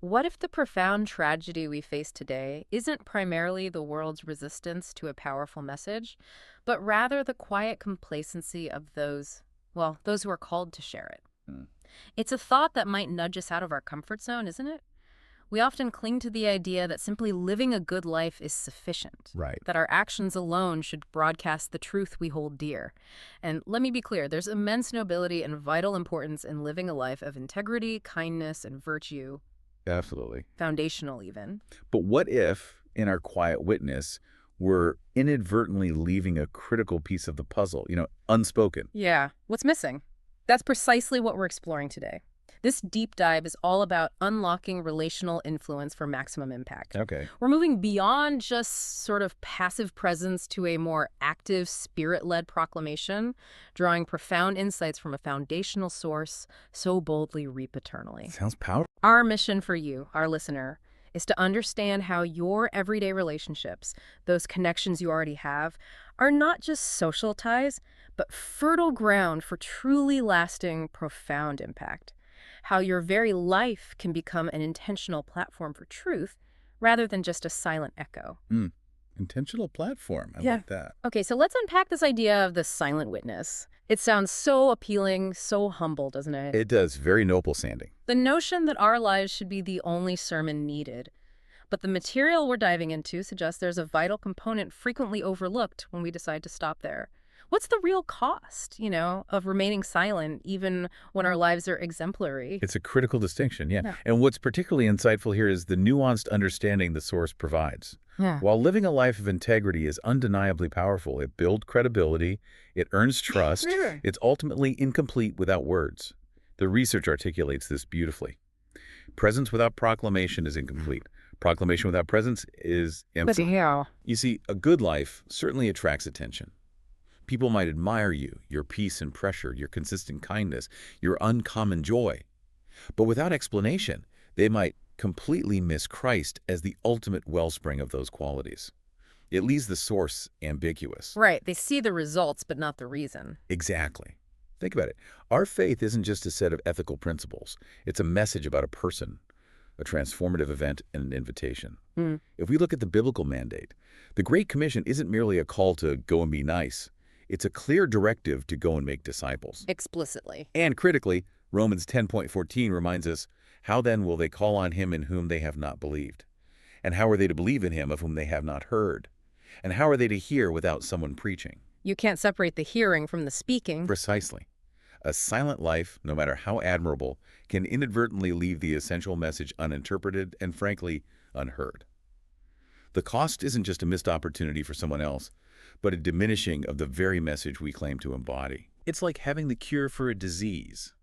What if the profound tragedy we face today isn't primarily the world's resistance to a powerful message, but rather the quiet complacency of those who are called to share it? Mm. It's a thought that might nudge us out of our comfort zone, isn't it? We often cling to the idea that simply living a good life is sufficient, Right. that our actions alone should broadcast the truth we hold dear. And let me be clear, there's immense nobility and vital importance in living a life of integrity, kindness, and virtue, Absolutely. foundational even. But what if, in our quiet witness, we're inadvertently leaving a critical piece of the puzzle, unspoken? Yeah, what's missing? That's precisely what we're exploring today. This deep dive is all about unlocking relational influence for maximum impact. Okay. We're moving beyond just sort of passive presence to a more active, spirit-led proclamation, drawing profound insights from a foundational source, sow boldly, reap eternally. Sounds powerful. Our mission for you, our listener, is to understand how your everyday relationships, those connections you already have, are not just social ties, but fertile ground for truly lasting, profound impact. How your very life can become an intentional platform for truth rather than just a silent echo. Intentional platform. I Yeah. like that. Okay, so let's unpack this idea of the silent witness. It sounds so appealing, so humble, doesn't it? It does. Very noble sounding. The notion that our lives should be the only sermon needed. But the material we're diving into suggests there's a vital component frequently overlooked when we decide to stop there. What's the real cost, of remaining silent even when our lives are exemplary? It's a critical distinction, yeah. Yeah. And what's particularly insightful here is the nuanced understanding the source provides. Yeah. While living a life of integrity is undeniably powerful, it builds credibility, it earns trust, Sure. it's ultimately incomplete without words. The research articulates this beautifully. Presence without proclamation is incomplete. Proclamation without presence is empty. hell? You see, a good life certainly attracts attention. People might admire you, your peace and pressure, your consistent kindness, your uncommon joy. But without explanation, they might completely miss Christ as the ultimate wellspring of those qualities. It leaves the source ambiguous. Right, they see the results, but not the reason. Exactly. Think about it. Our faith isn't just a set of ethical principles. It's a message about a person, a transformative event, and an invitation. If we look at the biblical mandate, the Great Commission isn't merely a call to go and be nice. It's a clear directive to go and make disciples. Explicitly. And critically, Romans 10:14 reminds us, how then will they call on him in whom they have not believed? And how are they to believe in him of whom they have not heard? And how are they to hear without someone preaching? You can't separate the hearing from the speaking. Precisely. A silent life, no matter how admirable, can inadvertently leave the essential message uninterpreted and, frankly, unheard. The cost isn't just a missed opportunity for someone else, but a diminishing of the very message we claim to embody. It's like having the cure for a disease,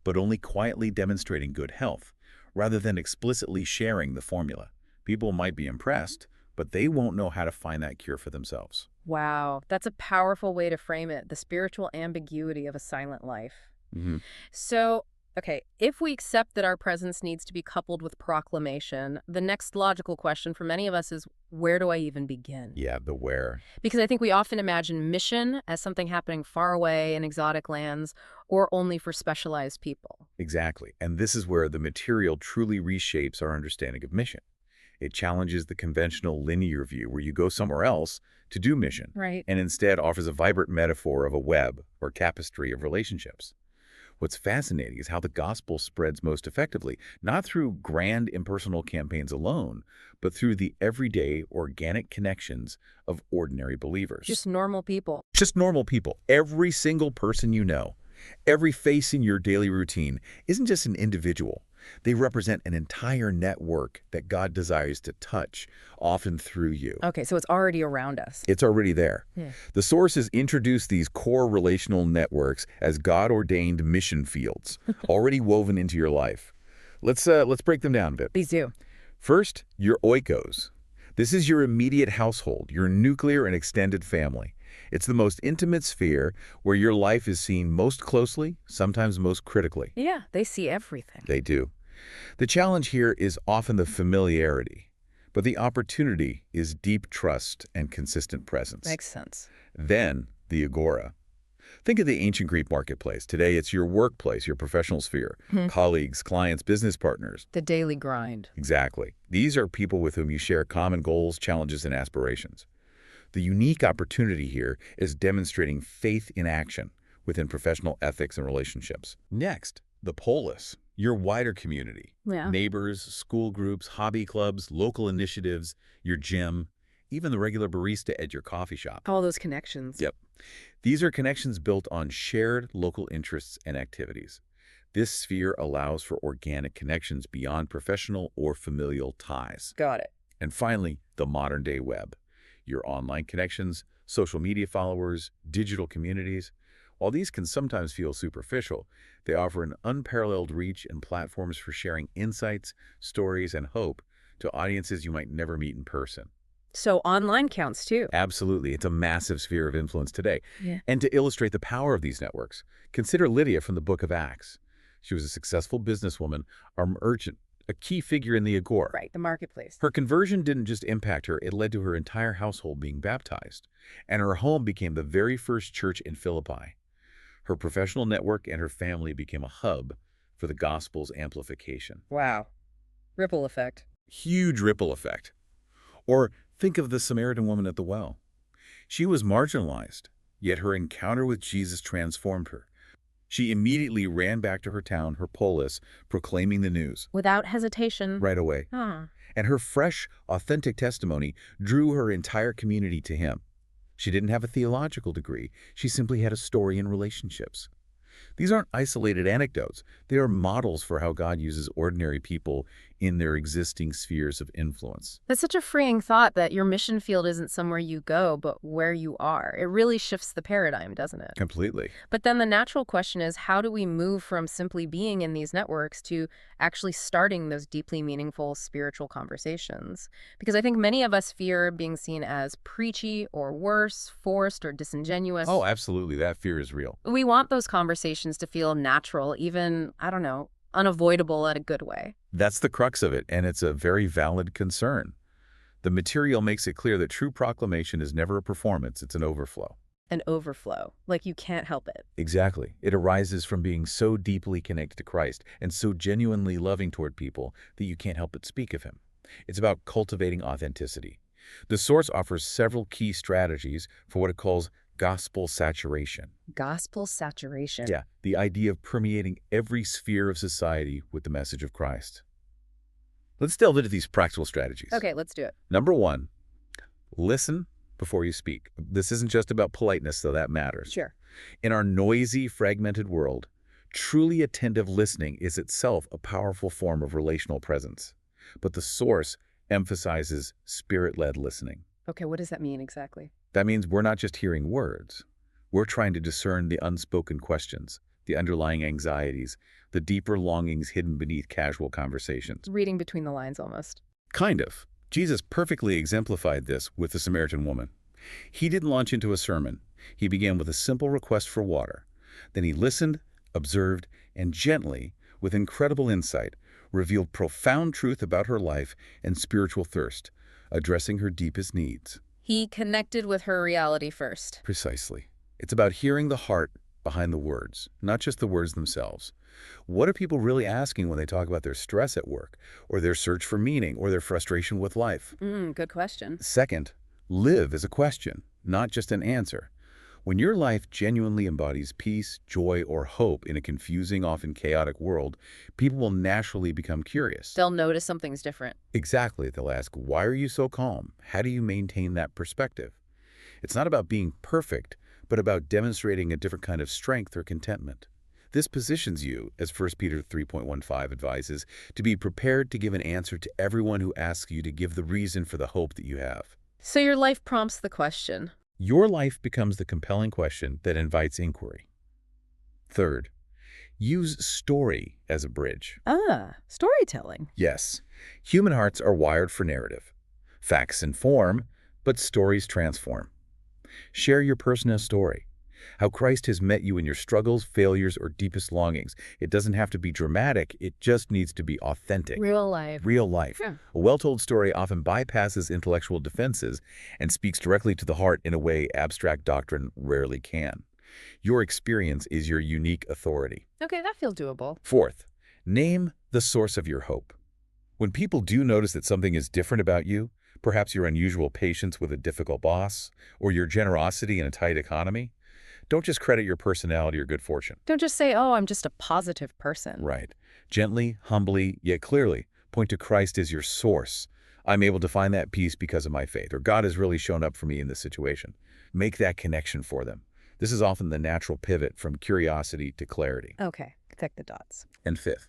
but only quietly demonstrating good health, rather than explicitly sharing the formula. People might be impressed, but they won't know how to find that cure for themselves. Wow, that's a powerful way to frame it, the spiritual ambiguity of a silent life. So, okay, if we accept that our presence needs to be coupled with proclamation, the next logical question for many of us is, where do I even begin? Yeah, the where. Because I think we often imagine mission as something happening far away in exotic lands or only for specialized people. Exactly. And this is where the material truly reshapes our understanding of mission. It challenges the conventional linear view where you go somewhere else to do mission, Right. and instead offers a vibrant metaphor of a web or tapestry of relationships. What's fascinating is how the gospel spreads most effectively, not through grand impersonal campaigns alone, but through the everyday organic connections of ordinary believers. Just normal people. Just normal people. Every single person you know, every face in your daily routine isn't just an individual. They represent an entire network that God desires to touch, often through you. Okay, so it's already around us. It's already there. Yeah. The sources introduce these core relational networks as God-ordained mission fields, already woven into your life. Let's break them down a bit. Please do. First, your oikos. This is your immediate household, your nuclear and extended family. It's the most intimate sphere where your life is seen most closely, sometimes most critically. Yeah, they see everything. They do. The challenge here is often the familiarity, but the opportunity is deep trust and consistent presence. Makes sense. Then, the agora. Think of the ancient Greek marketplace. Today, it's your workplace, your professional sphere, Hmm. colleagues, clients, business partners. The daily grind. Exactly. These are people with whom you share common goals, challenges, and aspirations. The unique opportunity here is demonstrating faith in action within professional ethics and relationships. Next, the polis, your wider community. Yeah. Neighbors, school groups, hobby clubs, local initiatives, your gym, even the regular barista at your coffee shop. All those connections. Yep. These are connections built on shared local interests and activities. This sphere allows for organic connections beyond professional or familial ties. Got it. And finally, the modern-day web. Your online connections, social media followers, digital communities. While these can sometimes feel superficial, they offer an unparalleled reach and platforms for sharing insights, stories, and hope to audiences you might never meet in person. So online counts too. Absolutely. It's a massive sphere of influence today. Yeah. And to illustrate the power of these networks, consider Lydia from the Book of Acts. She was a successful businesswoman, a merchant, a key figure in the Agora. Right, the marketplace. Her conversion didn't just impact her, it led to her entire household being baptized. And her home became the very first church in Philippi. Her professional network and her family became a hub for the gospel's amplification. Wow. Ripple effect. Huge ripple effect. Or think of the Samaritan woman at the well. She was marginalized, yet her encounter with Jesus transformed her. She immediately ran back to her town, her polis, proclaiming the news. Without hesitation. Right away. Huh. And her fresh, authentic testimony drew her entire community to him. She didn't have a theological degree. She simply had a story in relationships. These aren't isolated anecdotes. They are models for how God uses ordinary people in their existing spheres of influence. That's such a freeing thought that your mission field isn't somewhere you go, but where you are. It really shifts the paradigm, doesn't it? Completely. But then the natural question is, how do we move from simply being in these networks to actually starting those deeply meaningful spiritual conversations? Because I think many of us fear being seen as preachy or worse, forced or disingenuous. Oh, absolutely. That fear is real. We want those conversations to feel natural, even, I don't know, unavoidable in a good way. That's the crux of it, and it's a very valid concern. The material makes it clear that true proclamation is never a performance, it's an overflow. An overflow, like you can't help it. Exactly. It arises from being so deeply connected to Christ and so genuinely loving toward people that you can't help but speak of him. It's about cultivating authenticity. The source offers several key strategies for what it calls gospel saturation. Gospel saturation. Yeah, the idea of permeating every sphere of society with the message of Christ. Let's delve into these practical strategies. Okay, let's do it. Number one, listen before you speak. This isn't just about politeness, though that matters. Sure. In our noisy, fragmented world, truly attentive listening is itself a powerful form of relational presence. But the source emphasizes spirit-led listening. Okay, what does that mean exactly? That means we're not just hearing words. We're trying to discern the unspoken questions, the underlying anxieties, the deeper longings hidden beneath casual conversations. Reading between the lines almost. Kind of. Jesus perfectly exemplified this with the Samaritan woman. He didn't launch into a sermon. He began with a simple request for water. Then he listened, observed, and gently, with incredible insight, revealed profound truth about her life and spiritual thirst, addressing her deepest needs. He connected with her reality first. Precisely. It's about hearing the heart behind the words, not just the words themselves. What are people really asking when they talk about their stress at work, or their search for meaning, or their frustration with life? Good question. Second, live as a question, not just an answer. When your life genuinely embodies peace, joy, or hope in a confusing, often chaotic world, people will naturally become curious. They'll notice something's different. Exactly. They'll ask, why are you so calm? How do you maintain that perspective? It's not about being perfect, but about demonstrating a different kind of strength or contentment. This positions you, as 1 Peter 3.15 advises, to be prepared to give an answer to everyone who asks you to give the reason for the hope that you have. So your life prompts the question. Your life becomes the compelling question that invites inquiry. Third, use story as a bridge. Storytelling. Yes, human hearts are wired for narrative. Facts inform, but stories transform. Share your personal story. How Christ has met you in your struggles, failures, or deepest longings. It doesn't have to be dramatic, it just needs to be authentic. Real life. Real life. Yeah. A well-told story often bypasses intellectual defenses and speaks directly to the heart in a way abstract doctrine rarely can. Your experience is your unique authority. Okay, that feels doable. Fourth, name the source of your hope. When people do notice that something is different about you, perhaps your unusual patience with a difficult boss, or your generosity in a tight economy, don't just credit your personality or good fortune. Don't just say, oh, I'm just a positive person. Right. Gently, humbly, yet clearly, point to Christ as your source. I'm able to find that peace because of my faith, or God has really shown up for me in this situation. Make that connection for them. This is often the natural pivot from curiosity to clarity. Okay, connect the dots. And fifth,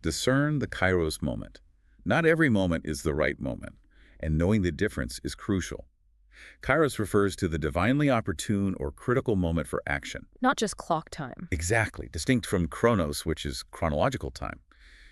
discern the Kairos moment. Not every moment is the right moment, and knowing the difference is crucial. Kairos refers to the divinely opportune or critical moment for action. Not just clock time. Exactly, distinct from chronos, which is chronological time.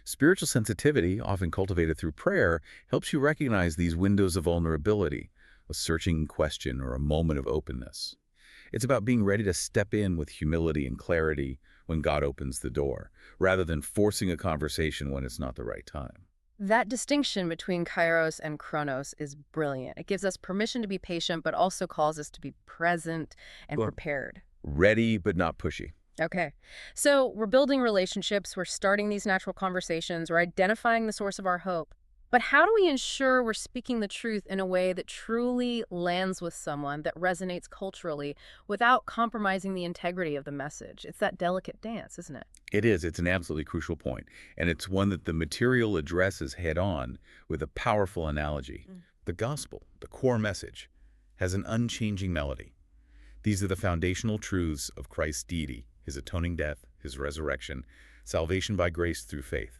Spiritual sensitivity, often cultivated through prayer, helps you recognize these windows of vulnerability, a searching question or a moment of openness. It's about being ready to step in with humility and clarity when God opens the door, rather than forcing a conversation when it's not the right time. That distinction between kairos and chronos is brilliant. It gives us permission to be patient, but also calls us to be present and Well, prepared. ready but not pushy. Okay. So we're building relationships, we're starting these natural conversations, we're identifying the source of our hope. But how do we ensure we're speaking the truth in a way that truly lands with someone, that resonates culturally, without compromising the integrity of the message? It's that delicate dance, isn't it? It is. It's an absolutely crucial point, and it's one that the material addresses head-on with a powerful analogy. Mm. The gospel, the core message, has an unchanging melody. These are the foundational truths of Christ's deity, his atoning death, his resurrection, salvation by grace through faith.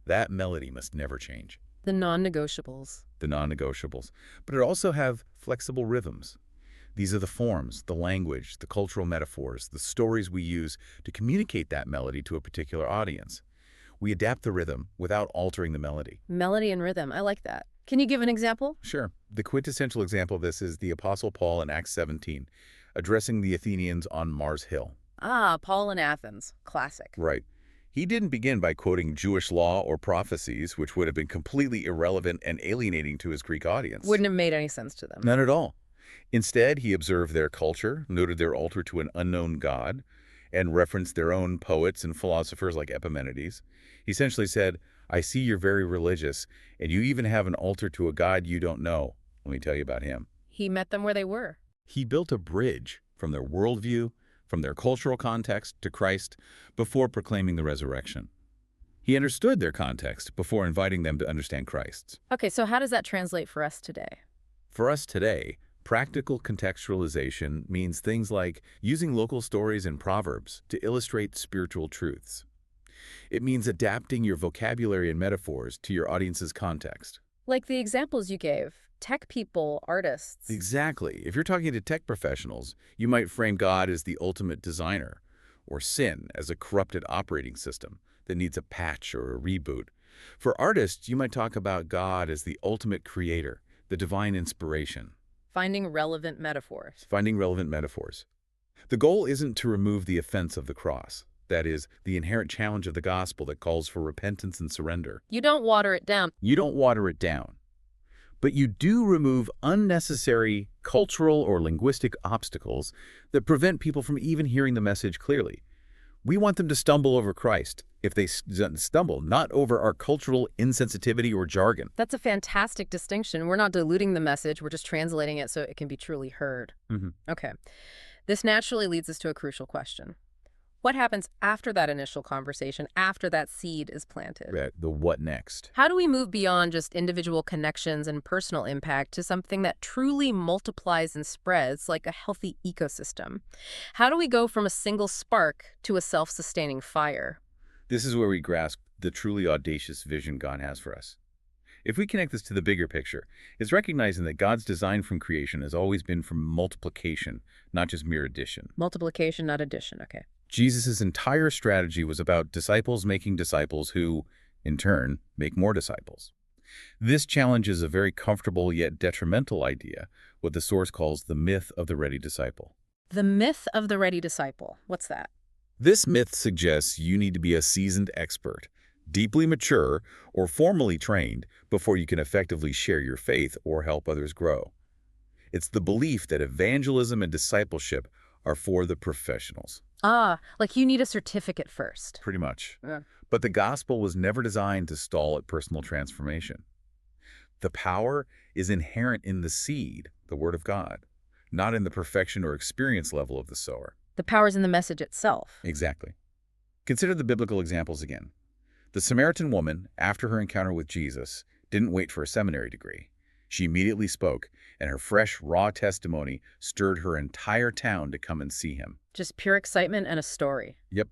That melody must never change. The non-negotiables. The non-negotiables. But it also have flexible rhythms. These are the forms, the language, the cultural metaphors, the stories we use to communicate that melody to a particular audience. We adapt the rhythm without altering the melody. Melody and rhythm. I like that. Can you give an example? Sure. The quintessential example of this is the Apostle Paul in Acts 17, addressing the Athenians on Mars Hill. Ah, Paul in Athens. Classic. Right. He didn't begin by quoting Jewish law or prophecies, which would have been completely irrelevant and alienating to his Greek audience. Wouldn't have made any sense to them. None at all. Instead, he observed their culture, noted their altar to an unknown god, and referenced their own poets and philosophers like Epimenides. He essentially said, I see you're very religious, and you even have an altar to a god you don't know. Let me tell you about him. He met them where they were. He built a bridge from their worldview, from their cultural context to Christ before proclaiming the resurrection. He understood their context before inviting them to understand Christ's. Okay, so how does that translate for us today? For us today, practical contextualization means things like using local stories and proverbs to illustrate spiritual truths. It means adapting your vocabulary and metaphors to your audience's context. Like the examples you gave, tech people, artists. Exactly. If you're talking to tech professionals, you might frame God as the ultimate designer, or sin as a corrupted operating system that needs a patch or a reboot. For artists, you might talk about God as the ultimate creator, the divine inspiration. Finding relevant metaphors. Finding relevant metaphors. The goal isn't to remove the offense of the cross. That is, the inherent challenge of the gospel that calls for repentance and surrender. You don't water it down. You don't water it down. But you do remove unnecessary cultural or linguistic obstacles that prevent people from even hearing the message clearly. We want them to stumble over Christ, if they stumble, not over our cultural insensitivity or jargon. That's a fantastic distinction. We're not diluting the message, we're just translating it so it can be truly heard. Okay. This naturally leads us to a crucial question. What happens after that initial conversation, after that seed is planted? The what next? How do we move beyond just individual connections and personal impact to something that truly multiplies and spreads like a healthy ecosystem? How do we go from a single spark to a self-sustaining fire? This is where we grasp the truly audacious vision God has for us. If we connect this to the bigger picture, it's recognizing that God's design from creation has always been for multiplication, not just mere addition. Multiplication, not addition, okay. Jesus' entire strategy was about disciples making disciples who, in turn, make more disciples. This challenges a very comfortable yet detrimental idea, what the Source calls the myth of the ready disciple. The myth of the ready disciple. What's that? This myth suggests you need to be a seasoned expert, deeply mature, or formally trained before you can effectively share your faith or help others grow. It's the belief that evangelism and discipleship are for the professionals, Ah, like you need a certificate first. pretty much. Yeah. But the gospel was never designed to stall at personal transformation. The power is inherent in the seed, the Word of God, not in the perfection or experience level of the sower. The power's in the message itself. Exactly. Consider the biblical examples again. The Samaritan woman, after her encounter with Jesus, didn't wait for a seminary degree. She immediately spoke, and her fresh, raw testimony stirred her entire town to come and see him. Just pure excitement and a story. Yep.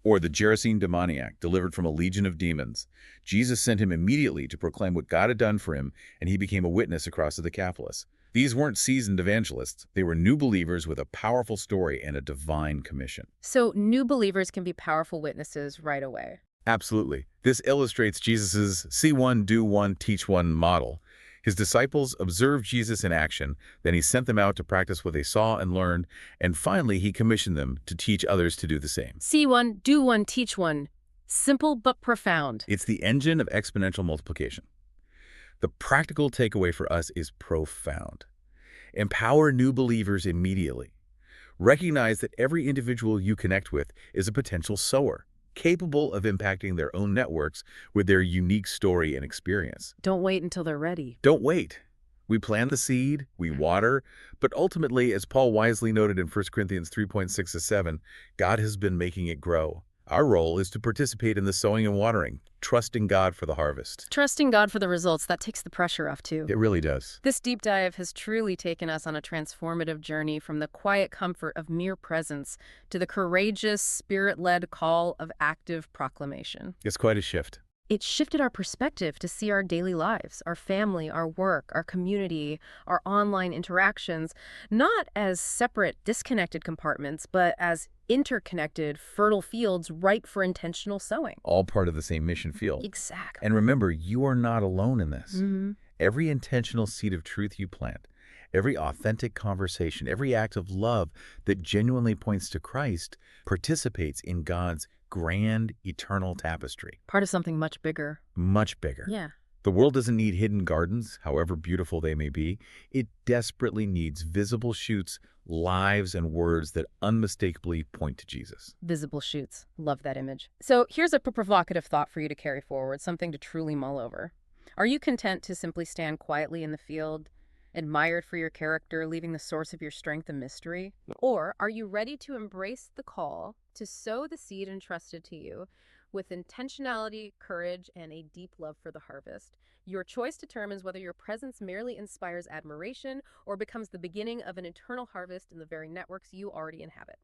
Or the Gerasene demoniac, delivered from a legion of demons. Jesus sent him immediately to proclaim what God had done for him, and he became a witness across the Decapolis. These weren't seasoned evangelists. They were new believers with a powerful story and a divine commission. So new believers can be powerful witnesses right away. Absolutely. This illustrates Jesus' see one, do one, teach one model. His disciples observed Jesus in action, then he sent them out to practice what they saw and learned, and finally he commissioned them to teach others to do the same. See one, do one, teach one. Simple but profound. It's the engine of exponential multiplication. The practical takeaway for us is profound. Empower new believers immediately. Recognize that every individual you connect with is a potential sower, capable of impacting their own networks with their unique story and experience. Don't wait until they're ready. Don't wait. We plant the seed, we water, but ultimately, as Paul wisely noted in 1 Corinthians 3:6-7, God has been making it grow. Our role is to participate in the sowing and watering, trusting God for the harvest. Trusting God for the results, that takes the pressure off too. It really does. This deep dive has truly taken us on a transformative journey from the quiet comfort of mere presence to the courageous, spirit-led call of active proclamation. It's quite a shift. It shifted our perspective to see our daily lives, our family, our work, our community, our online interactions, not as separate, disconnected compartments, but as interconnected, fertile fields ripe for intentional sowing. All part of the same mission field. Exactly. And remember, you are not alone in this. Mhm. Every intentional seed of truth you plant, every authentic conversation, every act of love that genuinely points to Christ participates in God's grand, eternal tapestry. Part of something much bigger. Much bigger. Yeah. The world doesn't need hidden gardens, however beautiful they may be. It desperately needs visible shoots, lives, and words that unmistakably point to Jesus. Visible shoots. Love that image. So here's a provocative thought for you to carry forward, something to truly mull over. Are you content to simply stand quietly in the field, admired for your character, leaving the source of your strength a mystery? Or are you ready to embrace the call to sow the seed entrusted to you with intentionality, courage, and a deep love for the harvest? Your choice determines whether your presence merely inspires admiration or becomes the beginning of an eternal harvest in the very networks you already inhabit.